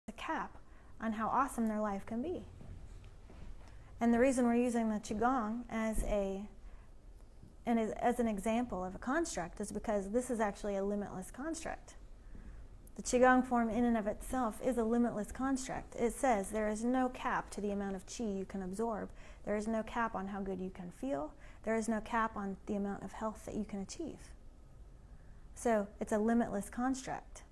a cap on how awesome their life can be. And the reason we're using the Qigong as an example of a construct is because this is actually a limitless construct. The Qigong form in and of itself is a limitless construct. It says there is no cap to the amount of qi you can absorb. There is no cap on how good you can feel. There is no cap on the amount of health that you can achieve. So it's a limitless construct.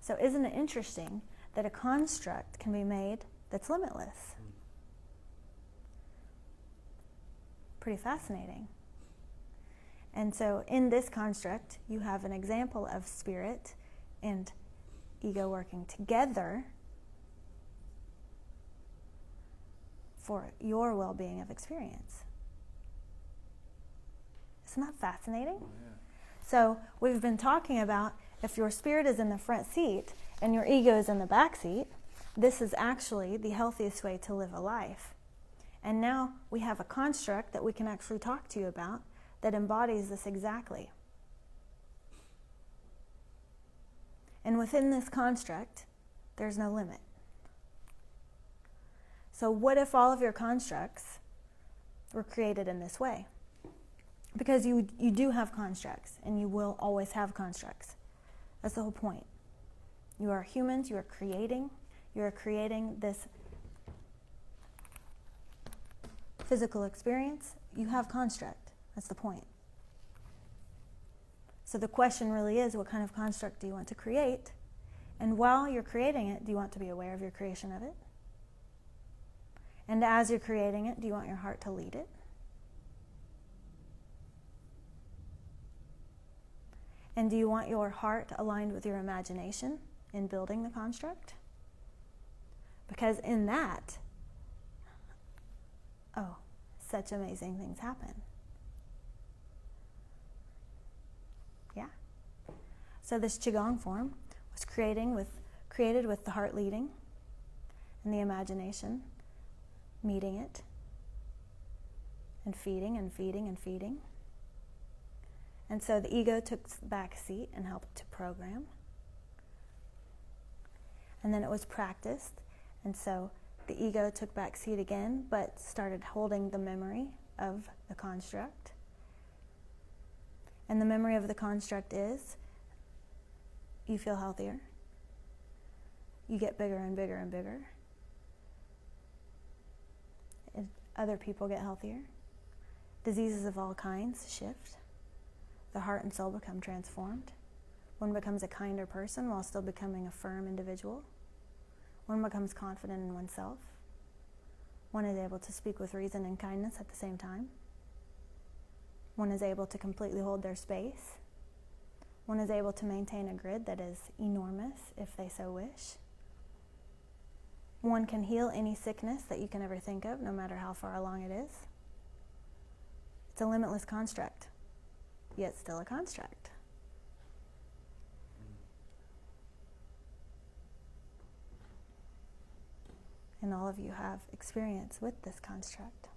So isn't it interesting that a construct can be made that's limitless? Pretty fascinating. And so in this construct, you have an example of spirit and ego working together for your well-being of experience. Isn't that fascinating? Oh, yeah. So we've been talking about if your spirit is in the front seat and your ego is in the back seat, this is actually the healthiest way to live a life. And now we have a construct that we can actually talk to you about that embodies this exactly. And within this construct, there's no limit. So what if all of your constructs were created in this way? Because you do have constructs, and you will always have constructs. That's the whole point. You are humans, you are creating this physical experience. You have construct. That's the point. So the question really is, what kind of construct do you want to create? And while you're creating it, do you want to be aware of your creation of it? And as you're creating it, do you want your heart to lead it? And do you want your heart aligned with your imagination in building the construct? Because in that, such amazing things happen. Yeah. So this Qigong form was created with the heart leading and the imagination meeting it and feeding and feeding and feeding. And so the ego took the back seat and helped to program. And then it was practiced. And so the ego took back seat again, but started holding the memory of the construct. And the memory of the construct is, you feel healthier. You get bigger and bigger and bigger. And other people get healthier. Diseases of all kinds shift. The heart and soul become transformed. One becomes a kinder person while still becoming a firm individual. One becomes confident in oneself. One is able to speak with reason and kindness at the same time. One is able to completely hold their space. One is able to maintain a grid that is enormous if they so wish. One can heal any sickness that you can ever think of, no matter how far along it is. It's a limitless construct, yet still a construct. And all of you have experience with this construct.